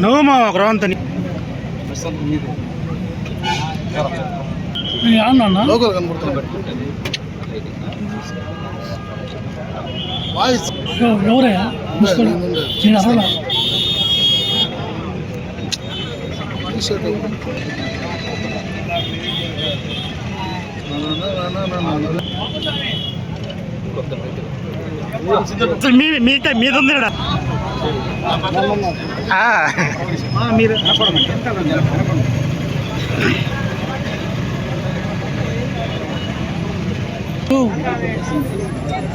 నోమా ground local కనబడుతుంది voice ఎవరయ్యా మీద ఉంది మీరు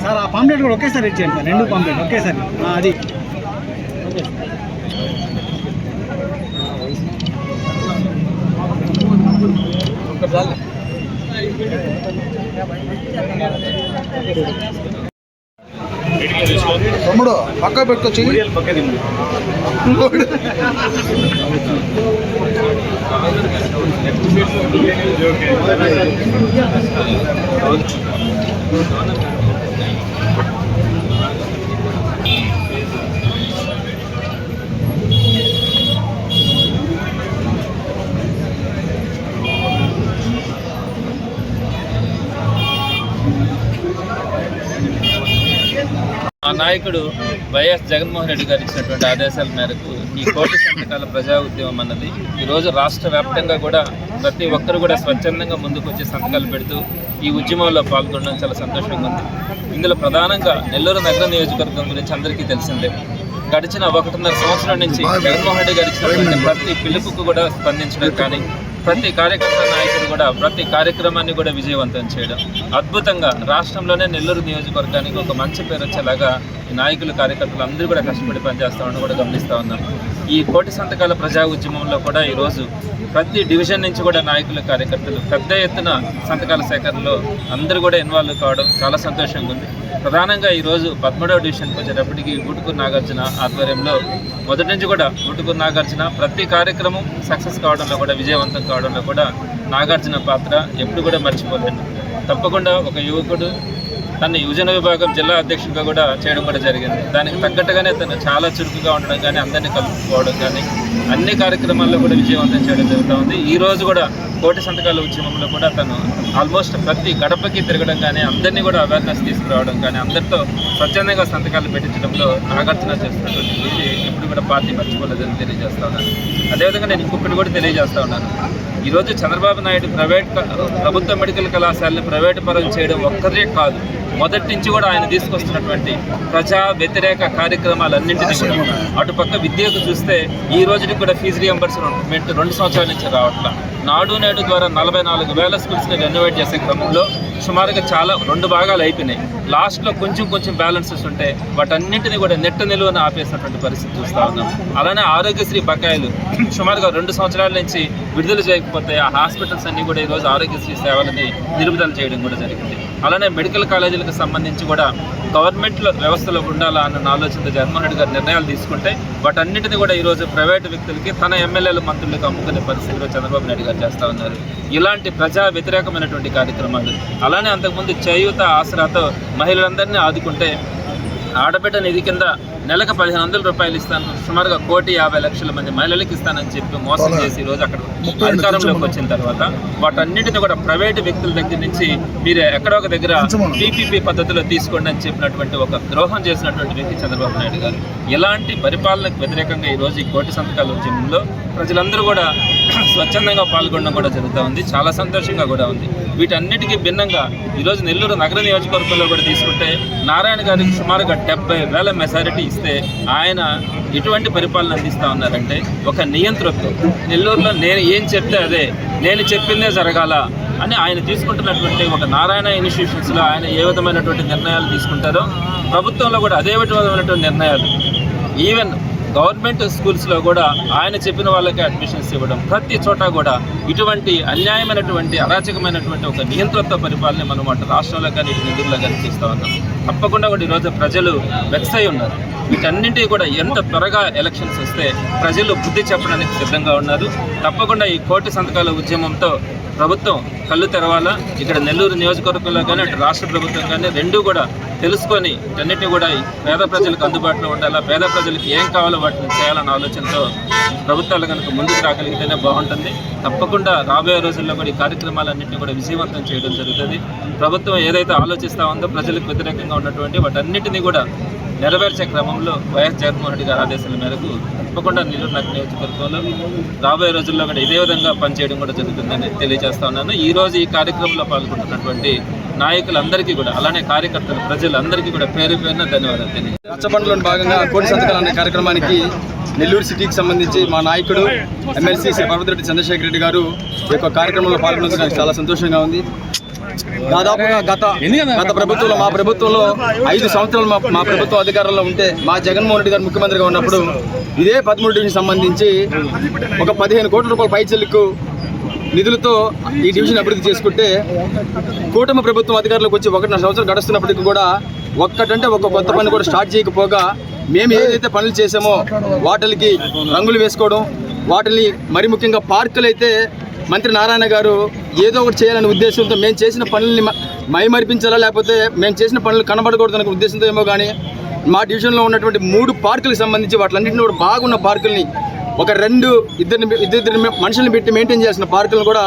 సార్ ఆ పాంప్లెట్ కూడా ఒకేసారి ఇచ్చేయండి సార్, 2 పాంప్లెట్ ఒకేసారి. అది తమ్ముడు పక్క పెట్టుకొచ్చి మా నాయకుడు వైఎస్ జగన్మోహన్ రెడ్డి గారు ఇచ్చినటువంటి ఆదేశాల మేరకు ఈ కోటి సంతకాల ప్రజా ఉద్యమం అన్నది ఈరోజు రాష్ట్ర వ్యాప్తంగా కూడా ప్రతి ఒక్కరు కూడా స్వచ్ఛందంగా ముందుకు వచ్చి సంతకాలు పెడుతూ ఈ ఉద్యమంలో పాల్గొనడం చాలా సంతోషంగా ఉంది. ఇందులో ప్రధానంగా నెల్లూరు నగర నియోజకవర్గం గురించి అందరికీ తెలిసిందే. గడిచిన 1.5 సంవత్సరం నుంచి జగన్మోహన్ రెడ్డి గారు ఇచ్చినటువంటి ప్రతి పిలుపుకు కూడా స్పందించడం కానీ, ప్రతి కార్యకర్త నాయకుడు కూడా ప్రతి కార్యక్రమాన్ని కూడా విజయవంతం చేయడం, అద్భుతంగా రాష్ట్రంలోనే నెల్లూరు నియోజకవర్గానికి ఒక మంచి పేరు వచ్చేలాగా ఈ నాయకులు కార్యకర్తలు అందరూ కూడా కష్టపడి పనిచేస్తామని కూడా గమనిస్తూ ఉన్నాం. ఈ కోటి సంతకాల ప్రజా ఉద్యమంలో కూడా ఈరోజు ప్రతి డివిజన్ నుంచి కూడా నాయకులు కార్యకర్తలు పెద్ద ఎత్తున సంతకాల సేకరణలో అందరూ కూడా ఇన్వాల్వ్ కావడం చాలా సంతోషంగా ఉంది. ప్రధానంగా ఈరోజు 13వ డివిజన్కి వచ్చేటప్పటికి గుటుకూరు నాగార్జున ఆధ్వర్యంలో మొదటి నుంచి కూడా గుటుకూరు నాగార్జున ప్రతి కార్యక్రమం సక్సెస్ కావడంలో కూడా విజయవంతం కావడంలో కూడా నాగార్జున పాత్ర ఎప్పుడు కూడా మర్చిపోలేదు. తప్పకుండా ఒక యువకుడు తను యువజన విభాగం జిల్లా అధ్యక్షుడిగా కూడా చేయడం కూడా జరిగింది. దానికి తగ్గట్టుగానే తను చాలా చురుకుగా ఉండడం కానీ, అందరినీ కలుపుకోవడం కానీ, అన్ని కార్యక్రమాల్లో కూడా విజయవంతం చేయడం జరుగుతూ ఉంది. ఈ రోజు కూడా కోటి సంతకాల ఉద్యమంలో కూడా తను ఆల్మోస్ట్ ప్రతి గడపకి తిరగడం కానీ, అందరినీ కూడా అవేర్నెస్ తీసుకురావడం కానీ, అందరితో స్వచ్ఛందంగా సంతకాలు పెట్టించడంలో నాగార్జున చేస్తున్నటువంటి ఇది ఎప్పుడు కూడా పార్టీ మర్చిపోలేదని తెలియజేస్తా ఉన్నాను. అదేవిధంగా నేను ఇంకొకటి కూడా తెలియజేస్తా ఉన్నాను. ఈరోజు చంద్రబాబు నాయుడు ప్రభుత్వ మెడికల్ కళాశాలని ప్రైవేటు పరం చేయడం ఒక్కరే కాదు, మొదటి నుంచి కూడా ఆయన తీసుకొస్తున్నటువంటి ప్రజా వ్యతిరేక కార్యక్రమాలన్నింటినీ కూడా, అటుపక్క విద్యకు చూస్తే ఈ రోజుకి కూడా ఫీజు రియంబర్స్మెంట్ 2 సంవత్సరాల నుంచి రావట్లా. నాడు నేడు ద్వారా 44,000 స్కూల్స్ని రెనోవేట్ చేసే క్రమంలో సుమారుగా చాలా 2 భాగాలు అయిపోయినాయి. లాస్ట్లో కొంచెం బ్యాలెన్సెస్ ఉంటే వాటన్నింటినీ కూడా నెట్ట నిలువన ఆపేసినటువంటి పరిస్థితి చూస్తూ ఉన్నాం. అలానే ఆరోగ్యశ్రీ బకాయిలు సుమారుగా 2 సంవత్సరాల నుంచి విడుదల చేయకపోతే ఆ హాస్పిటల్స్ అన్నీ కూడా ఈరోజు ఆరోగ్యశ్రీ సేవలని నిలుపుదల చేయడం కూడా జరిగింది. అలానే మెడికల్ కాలేజీలకు సంబంధించి కూడా గవర్నమెంట్లో వ్యవస్థలో ఉండాలా అన్న ఆలోచనతో జగన్మోహన్ రెడ్డి గారు నిర్ణయాలు తీసుకుంటే వాటన్నిటిని కూడా ఈరోజు ప్రైవేటు వ్యక్తులకి, తన ఎమ్మెల్యేల మంత్రులకు అమ్ముకునే పరిస్థితిలో చంద్రబాబు నాయుడు గారు చేస్తూ ఉన్నారు. ఇలాంటి ప్రజా వ్యతిరేకమైనటువంటి కార్యక్రమాలు, అలానే అంతకుముందు చేయూత ఆసరాతో మహిళలందరినీ ఆదుకుంటే ఆడబిడ్డ నిధి కింద నెలకు 1,500 రూపాయలు ఇస్తాను, సుమారుగా 1,50,00,000 మంది మహిళలకు ఇస్తానని చెప్పి మోసం చేసి ఈరోజు అక్కడ అధికారంలోకి వచ్చిన తర్వాత వాటన్నిటిని కూడా ప్రైవేటు వ్యక్తుల దగ్గర నుంచి మీరు ఎక్కడో ఒక దగ్గర పీపీపీ పద్ధతిలో తీసుకోండి అని చెప్పినటువంటి ఒక ద్రోహం చేసినటువంటి వ్యక్తి చంద్రబాబు నాయుడు గారు. ఇలాంటి పరిపాలనకు వ్యతిరేకంగా ఈరోజు ఈ కోటి సంతకాల ఉద్యమంలో ప్రజలందరూ కూడా స్వచ్ఛందంగా పాల్గొనడం కూడా జరుగుతూ ఉంది. చాలా సంతోషంగా కూడా ఉంది. వీటన్నిటికీ భిన్నంగా ఈరోజు నెల్లూరు నగర నియోజకవర్గంలో కూడా తీసుకుంటే నారాయణ గారికి సుమారుగా 70,000 మెజారిటీ ఇస్తే ఆయన ఎటువంటి పరిపాలన అందిస్తూ ఉన్నారంటే ఒక నియంతృత్వం. నెల్లూరులో నేను ఏం చెప్తే అదే, నేను చెప్పిందే జరగాల అని ఆయన తీసుకుంటున్నటువంటి ఒక నారాయణ ఇన్స్టిట్యూషన్స్లో ఆయన ఏ విధమైనటువంటి నిర్ణయాలు తీసుకుంటారో ప్రభుత్వంలో కూడా అదే విధమైనటువంటి నిర్ణయాలు. ఈవెన్ గవర్నమెంట్ స్కూల్స్లో కూడా ఆయన చెప్పిన వాళ్ళకి అడ్మిషన్స్ ఇవ్వడం, ప్రతి చోట కూడా ఇటువంటి అన్యాయమైనటువంటి అరాచకమైనటువంటి ఒక నియంత్రిత పరిపాలన మనం అటు రాష్ట్రంలో కానీ ఇటు నెల్లూరులో కానీ చూస్తూ ఉన్నాం. తప్పకుండా కూడా ఈరోజు ప్రజలు వెక్స్ అయి ఉన్నారు. వీటన్నింటినీ కూడా ఎంత త్వరగా ఎలక్షన్స్ వస్తే ప్రజలు బుద్ధి చెప్పడానికి సిద్ధంగా ఉన్నారు. తప్పకుండా ఈ కోటి సంతకాల ఉద్యమంతో ప్రభుత్వం కళ్ళు తెరవాలా. ఇక్కడ నెల్లూరు నియోజకవర్గంలో కానీ అటు రాష్ట్ర ప్రభుత్వం కానీ రెండూ కూడా తెలుసుకొని వీటన్నిటిని కూడా పేద ప్రజలకు అందుబాటులో ఉండాలా, పేద ప్రజలకు ఏం కావాలో వాటిని చేయాలన్న ఆలోచనతో ప్రభుత్వాలు కనుక ముందుకు రాగలిగితేనే బాగుంటుంది. తప్పకుండా రాబోయే రోజుల్లో కూడా ఈ కార్యక్రమాలన్నింటినీ కూడా విజయవంతం చేయడం జరుగుతుంది. ప్రభుత్వం ఏదైతే ఆలోచిస్తూ ఉందో ప్రజలకు వ్యతిరేకంగా ఉన్నటువంటి వాటన్నిటినీ కూడా నెరవేర్చే క్రమంలో వైఎస్ జగన్మోహన్ రెడ్డి గారి ఆదేశాల మేరకు తప్పకుండా నెల్లూరు నగర నియోజకవర్గంలో రాబోయే రోజుల్లో కూడా ఇదే విధంగా పనిచేయడం కూడా జరుగుతుందని తెలియజేస్తా ఉన్నాను. ఈరోజు ఈ కార్యక్రమంలో పాల్గొంటున్నటువంటి నాయకులందరికీ కూడా, అలానే కార్యకర్తలు, ప్రజలందరికీ కూడా పేరు పేరున ధన్యవాదాలు తెలియజేస్తాను. రచ్చబండలో భాగంగా కోటి సంతకాలు అనే కార్యక్రమానికి నెల్లూరు సిటీకి సంబంధించి మా నాయకుడు ఎమ్మెల్సీ శ్రీ పర్వతిరెడ్డి చంద్రశేఖర్ రెడ్డి గారు ఈ యొక్క కార్యక్రమంలో పాల్గొన్నందుకు నాకు చాలా సంతోషంగా ఉంది. దాదాపుగా గత ప్రభుత్వంలో, మా ప్రభుత్వంలో 5 సంవత్సరాలు మా ప్రభుత్వం అధికారంలో ఉంటే, మా జగన్మోహన్ రెడ్డి గారు ముఖ్యమంత్రిగా ఉన్నప్పుడు ఇదే 13 డివిజన్ సంబంధించి ఒక 15 కోట్ల రూపాయల పైచల్లికు నిధులతో ఈ డివిజన్ అభివృద్ధి చేసుకుంటే, కూటమి ప్రభుత్వం అధికారంలోకి వచ్చి 1.5 సంవత్సరాలు గడుస్తున్నప్పటికీ కూడా ఒక్కటంటే ఒక కొత్త పని కూడా స్టార్ట్ చేయకపోగా మేము ఏదైతే పనులు చేసామో వాటికి రంగులు వేసుకోవడం, వాటిని మరి ముఖ్యంగా పార్కులు అయితే మంత్రి నారాయణ గారు ఏదో ఒకటి చేయాలనే ఉద్దేశంతో మేము చేసిన పనుల్ని మైమరిపించాలా, లేకపోతే మేము చేసిన పనులు కనబడకూడదనే ఉద్దేశంతో ఏమో కానీ మా డివిజన్లో ఉన్నటువంటి 3 పార్కులకు సంబంధించి వాటిలన్నింటినీ కూడా బాగున్న పార్కుల్ని ఒక ఇద్దరు మనుషుల్ని పెట్టి మెయింటైన్ చేసిన పార్కులను కూడా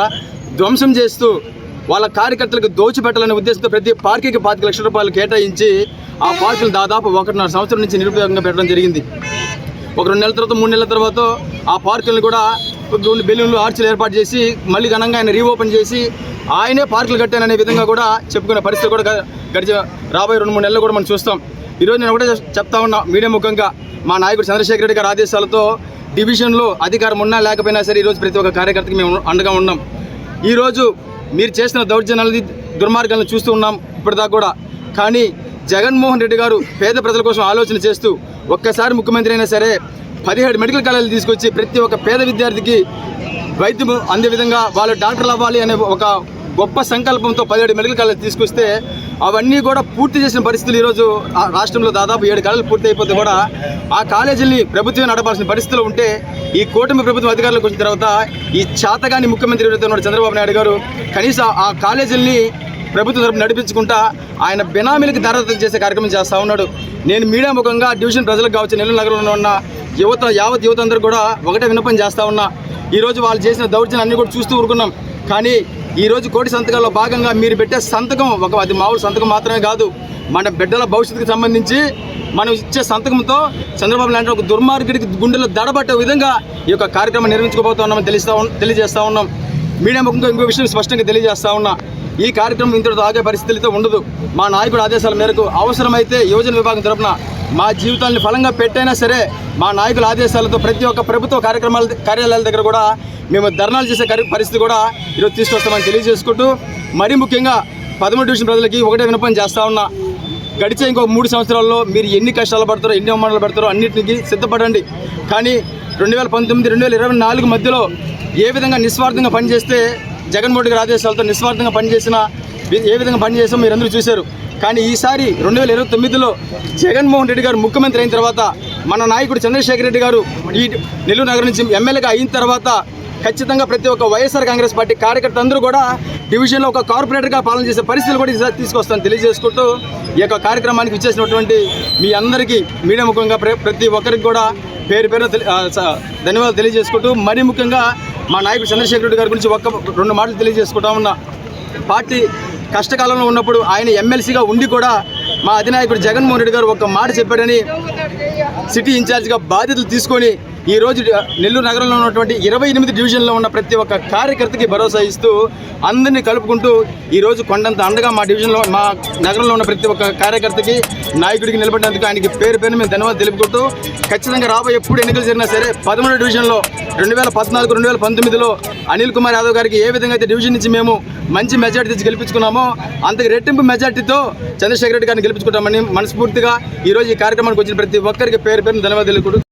ధ్వంసం చేస్తూ వాళ్ళ కార్యకర్తలకు దోచిపెట్టాలనే ఉద్దేశంతో ప్రతి పార్కుకి 25 లక్షల రూపాయలు కేటాయించి ఆ పార్కులు దాదాపు 1.5 సంవత్సరం నుంచి నిరుపయోగంగా పెట్టడం జరిగింది. ఒక 2 నెలల తర్వాత 3 నెలల తర్వాత ఆ పార్కులను కూడా బెలూన్లు, ఆర్చీలు ఏర్పాటు చేసి మళ్ళీ ఘనంగా ఆయన రీఓపెన్ చేసి ఆయనే పార్కులు కట్టాననే విధంగా కూడా చెప్పుకునే పరిస్థితి కూడా రాబోయే 2-3 నెలలు కూడా మనం చూస్తాం. ఈరోజు నేను ఒకటే చెప్తా ఉన్నా, మీడియా ముఖంగా మా నాయకుడు చంద్రశేఖర్ రెడ్డి గారి ఆదేశాలతో డివిజన్లో అధికారం ఉన్నా లేకపోయినా సరే ఈరోజు ప్రతి ఒక్క కార్యకర్తకి మేము అండగా ఉన్నాం. ఈరోజు మీరు చేసిన దౌర్జన్యాలని, దుర్మార్గాలను చూస్తూ ఉన్నాం ఇప్పటిదాకా కూడా. కానీ జగన్మోహన్ రెడ్డి గారు పేద ప్రజల కోసం ఆలోచన చేస్తూ ఒక్కసారి ముఖ్యమంత్రి అయినా సరే 17 మెడికల్ కాలేజీలు తీసుకొచ్చి ప్రతి ఒక్క పేద విద్యార్థికి వైద్యం అందే విధంగా వాళ్ళు డాక్టర్లు అవ్వాలి అనే ఒక గొప్ప సంకల్పంతో 17 మెడికల్ కాలేజీలు తీసుకొస్తే అవన్నీ కూడా పూర్తి చేసిన పరిస్థితులు ఈరోజు రాష్ట్రంలో దాదాపు 7 కాలేజీలు పూర్తి అయిపోతే కూడా ఆ కాలేజీల్ని ప్రభుత్వమే నడపాల్సిన పరిస్థితులు ఉంటే, ఈ కూటమి ప్రభుత్వం అధికారంలోకి వచ్చిన తర్వాత ఈ చాతగాని ముఖ్యమంత్రి ఎవరైతే ఉన్నాడు చంద్రబాబు నాయుడు గారు కనీసం ఆ కాలేజీల్ని ప్రభుత్వం తరపు నడిపించుకుంటా ఆయన బినామీలకు దారాదత్తం చేసే కార్యక్రమం చేస్తూ ఉన్నాడు. నేను మీడియా ముఖంగా డివిజన్ ప్రజలకు కావచ్చు, నెల్లూరు నగరంలో ఉన్న యావత్ యువత అందరూ కూడా ఒకటే విన్నపం చేస్తూ ఉన్నా. ఈరోజు వాళ్ళు చేసిన దౌర్జన్యం అన్నీ కూడా చూస్తూ ఊరుకున్నాం. కానీ ఈరోజు కోటి సంతకాల్లో భాగంగా మీరు పెట్టే సంతకం అది మామూలు సంతకం మాత్రమే కాదు, మన బిడ్డల భవిష్యత్తుకు సంబంధించి మనం ఇచ్చే సంతకంతో చంద్రబాబు లాంటి ఒక దుర్మార్గుడికి గుండెలో దడబట్టే విధంగా ఈ యొక్క కార్యక్రమం నిర్వహించుకోబోతున్నామని తెలియజేస్తూ ఉన్నాం. మీడియా ముఖంగా ఇంకో విషయం స్పష్టంగా తెలియజేస్తూ ఉన్నా. ఈ కార్యక్రమం ఇంతటితో ఆగే పరిస్థితులతో ఉండదు. మా నాయకుడు ఆదేశాల మేరకు అవసరమైతే యువజన విభాగం తరపున మా జీవితాన్ని ఫలంగా పెట్టైనా సరే మా నాయకుల ఆదేశాలతో ప్రతి ఒక్క ప్రభుత్వ కార్యాలయాల దగ్గర కూడా మేము ధర్నాలు చేసే పరిస్థితి కూడా ఈరోజు తీసుకొస్తామని తెలియజేసుకుంటూ, మరీ ముఖ్యంగా 13 డివిజన్ ప్రజలకి ఒకటే విన్నపం చేస్తూ ఉన్నా. గడిచే ఇంకో 3 సంవత్సరాల్లో మీరు ఎన్ని కష్టాలు పడతారో, ఎన్ని అవమానాలు పడతారో అన్నింటికి సిద్ధపడండి. కానీ 2019, 2024 మధ్యలో ఏ విధంగా నిస్వార్థంగా పనిచేస్తే జగన్మోహన్ రెడ్డి గారి ఆదేశాలతో నిస్వార్థంగా ఏ విధంగా పనిచేసామో మీరు అందరూ చూశారు. కానీ ఈసారి 2029లో జగన్మోహన్ రెడ్డి గారు ముఖ్యమంత్రి అయిన తర్వాత, మన నాయకుడు చంద్రశేఖర్ రెడ్డి గారు ఈ నెల్లూరు నగరం నుంచి ఎమ్మెల్యేగా అయిన తర్వాత ఖచ్చితంగా ప్రతి ఒక్క వైఎస్ఆర్ కాంగ్రెస్ పార్టీ కార్యకర్త అందరూ కూడా డివిజన్లో ఒక కార్పొరేటర్గా పాలన చేసే పరిస్థితులు కూడా ఈసారి తీసుకొస్తాను తెలియజేసుకుంటూ, ఈ యొక్క కార్యక్రమానికి ఇచ్చేసినటువంటి మీ అందరికీ మీడియా ముఖంగా ప్రతి ఒక్కరికి కూడా పేరు ధన్యవాదాలు తెలియజేసుకుంటూ, మరీ ముఖ్యంగా మా నాయకుడు చంద్రశేఖర్ రెడ్డి గారి గురించి 2 మాటలు తెలియజేసుకుంటా ఉన్నా. పార్టీ కష్టకాలంలో ఉన్నప్పుడు ఆయన ఎమ్మెల్సీగా ఉండి కూడా మా అధినాయకుడు జగన్మోహన్ రెడ్డి గారు ఒక మాట చెప్పాడని సిటీ ఇన్ఛార్జ్గా బాధ్యతలు తీసుకొని ఈరోజు నెల్లూరు నగరంలో ఉన్నటువంటి 28 డివిజన్లో ఉన్న ప్రతి ఒక్క కార్యకర్తకి భరోసా ఇస్తూ అందరినీ కలుపుకుంటూ ఈరోజు కొండంత అండగా మా నగరంలో ఉన్న ప్రతి ఒక్క కార్యకర్తకి నాయకుడికి నిలబడినందుకు ఆయనకి పేరు మేము ధన్యవాదాలు తెలుపుకుంటూ, ఖచ్చితంగా రాబోయే ఎప్పుడు ఎన్నికలు జరిగినా సరే 13 డివిజన్లో 2014, 2019లో అనిల్ కుమార్ యాదవ్ గారికి ఏ విధంగా అయితే డివిజన్ నుంచి మేము మంచి మెజార్టీ తెచ్చి గెలిపించుకున్నామో అంతకు రెట్టింపు మెజార్టీతో చంద్రశేఖర్ రెడ్డి గారిని గెలిపించుకుంటామని మనస్ఫూర్తిగా ఈరోజు ఈ కార్యక్రమానికి వచ్చిన ప్రతి ఒక్కరికి పేరు ధన్యవాదాలు తెలుపుకుంటూ